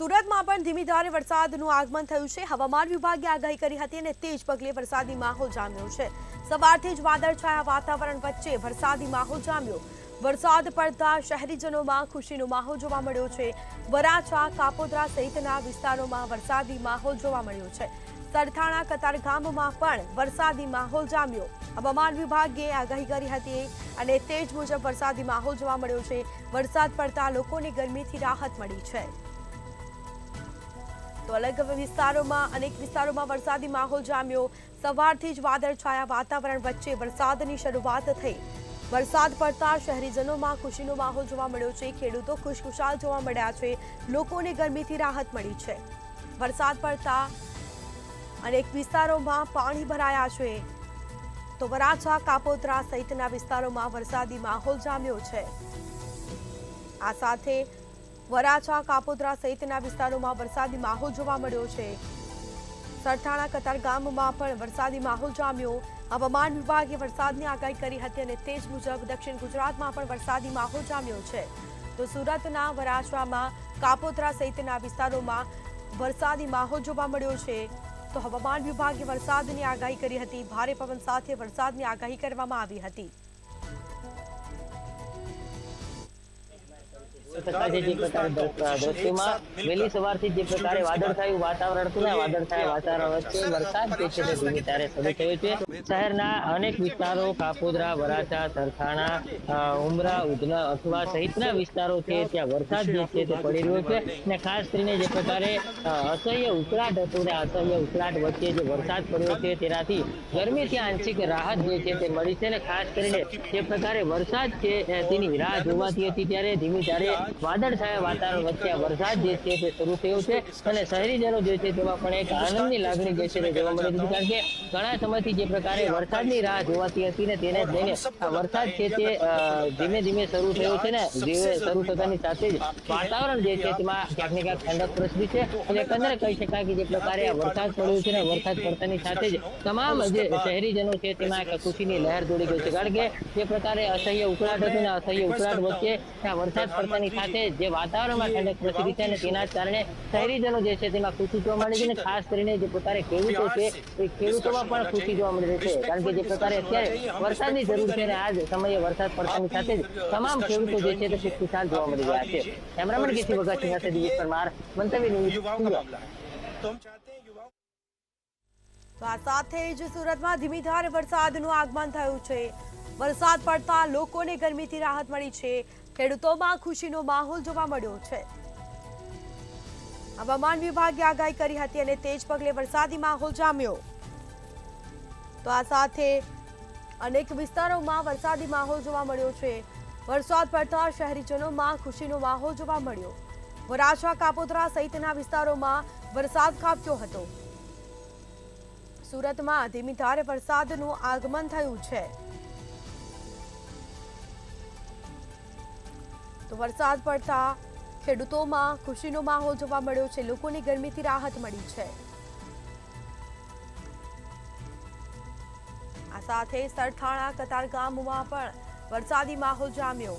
સુરતમાં પણ ધીમી ધારે વરસાદનું આગમન થયું છે। હવામાન વિભાગે આગાહી કરી હતી અને તેજ પગલે વરસાદી માહોલ જામ્યો છે। સવારથી જ વાદળછાયા વાતાવરણ વચ્ચે વરસાદી માહોલ જામ્યો। વરસાદ પડતા શહેરીજનોમાં ખુશીનો માહોલ જોવા મળ્યો છે। વરાછા, કાપોદ્રા સહિતના વિસ્તારોમાં વરસાદી માહોલ જોવા મળ્યો છે। સરથાણા, કતારગામમાં પણ વરસાદી માહોલ જામ્યો। હવામાન વિભાગે આગાહી કરી હતી અને તેજ મુજબ વરસાદી માહોલ જોવા મળ્યો છે। વરસાદ પડતા લોકોને ગરમીથી રાહત મળી છે। તો અલગ અનેક વિસ્તારોમાં વરસાદી માહોલ જામ્યો। સવારથી જ વાદળછાયા વાતાવરણ વચ્ચે વરસાદની શરૂઆત થઈ। વરસાદ પડતા શહેરીજનોમાં ખુશીનો માહોલ જોવા મળ્યો છે। ખેડૂતો ખુશખુશાલ જોવા મળ્યા છે। લોકોને ગરમીથી રાહત મળી છે। વરસાદ પડતા અનેક વિસ્તારોમાં પાણી ભરાયા છે। તો વરાછા, કાપોદ્રા સહિતના વિસ્તારોમાં વરસાદી માહોલ જામ્યો છે। આ સાથે વરાછા, કાપોદ્રા સહિતના વિસ્તારોમાં વરસાદી માહોલ જોવા મળ્યો છે। સરથાણા, કતારગામમાં પણ વરસાદી માહોલ જામ્યો। હવામાન વિભાગે વરસાદની આગાહી કરી હતી અને તેજ મુજબ દક્ષિણ ગુજરાતમાં પણ વરસાદી માહોલ જામ્યો છે। તો સુરતના વરાછામાં, કાપોદ્રા સહિતના વિસ્તારોમાં વરસાદી માહોલ જોવા મળ્યો છે। તો હવામાન વિભાગે વરસાદની આગાહી કરી હતી। ભારે પવન સાથે વરસાદની આગાહી કરવામાં આવી હતી। દ્રશ્યમાં વહેલી સવારથી જે પ્રકારે વાદળછાયું વાતાવરણ હતું ને વાદળછાયા વાતાવરણ વચ્ચે વરસાદ જે છે તે ધીમી ધારે શરૂ થયો છે। શહેરના અનેક વિસ્તારો, કાપોદ્રા, વરાછા, સરથાણા, ઉમરા, ઉધના અથવા સહિતના વિસ્તારો છે ત્યાં વરસાદ જે છે તે પડી રહ્યો છે અને ખાસ કરીને જે પ્રકારે અસહ્ય ઉકળાટ હતું ને અસહ્ય ઉકળાટ વચ્ચે જે વરસાદ પડ્યો છે તેનાથી ગરમીથી આંશિક રાહત જે છે તે મળી છે અને ખાસ કરીને જે પ્રકારે વરસાદ છે તેની રાહ જોવાતી હતી ત્યારે ધીમી ધારે વાદળછાયા વાતાવરણ વચ્ચે વરસાદ જે છે તે શરૂ થયો છે અને શહેરીજનો જે છે તેમાં પણ એક આનંદની લાગણી જે છે તે જોવા મળી હતી। કારણ કે ઘણા સમયથી જે પ્રકારે વરસાદની રાહ જોવાતી હતી ને તેને લઈને આ વરસાદ છે તે ધીમે ધીમે શરૂ થયો છે ને શરૂ થતાની સાથે જ વાતાવરણ જે છે તેમાં ક્યાંક ને ક્યાંક ઠંડક પ્રસરી છે અને એકંદરે કહી શકાય કે જે પ્રકારે આ વરસાદ પડ્યો છે ને વરસાદ પડતાની સાથે જ તમામ જે શહેરીજનો છે તેમાં એક ખુશીની લહેર દોડી ગઈ છે। કારણ કે જે પ્રકારે અસહ્ય ઉકળાટ હતું ને અસહ્ય ઉકળાટ વચ્ચે વરસાદ પડતાની સાથે જે વાતાવરણમાં ઠંડક પ્રસરી છે અને તેના જ કારણે શહેરીજનો જે છે તેમાં ખુશી જોવા મળી છે અને ખાસ કરીને જે પ્રકારે ખેડૂતો છે એ ખેડૂતોમાં પણ ખુશી જોવા મળી રહી છે। કારણ કે જે પ્રકારે અત્યારે વરસાદની જરૂર છે અને આ જ સમયે વરસાદ પડતાની સાથે જ તમામ ખેડૂતો જે છે તે ખુશખુશાલ જોવા મળી રહ્યા છે। કેમેરામેન કેસી વગાસી સાથે દિવેશ પરમાર, મંતવ્ય ન્યૂઝ। તો આ સાથે જ સુરતમાં ધીમી ધારે વરસાદનું આગમન થયું છે। વરસાદ પડતા લોકોને ગરમીથી રાહત મળી છે। ખેડૂતોમાં ખુશીનો માહોલ જોવા મળ્યો છે। હવામાન વિભાગે આગાહી કરી હતી અને તેજ પગલે વરસાદી માહોલ જામ્યો। તો આ સાથે અનેક વિસ્તારોમાં વરસાદી માહોલ જોવા મળ્યો છે। વરસાદ પડતા શહેરીજનોમાં ખુશીનો માહોલ જોવા મળ્યો। વરાછા, કાપોદ્રા સહિતના વિસ્તારોમાં વરસાદ ખાબક્યો હતો। સુરતમાં ધીમી ધારે વરસાદનું આગમન થયું છે। તો વરસાદ પડતા ખેડૂતોમાં ખુશીનો માહોલ જોવા મળ્યો છે। લોકોની ગરમીથી રાહત મળી છે। આ સાથે સરથાણા, કતારગામમાં પણ વરસાદી માહોલ જામ્યો।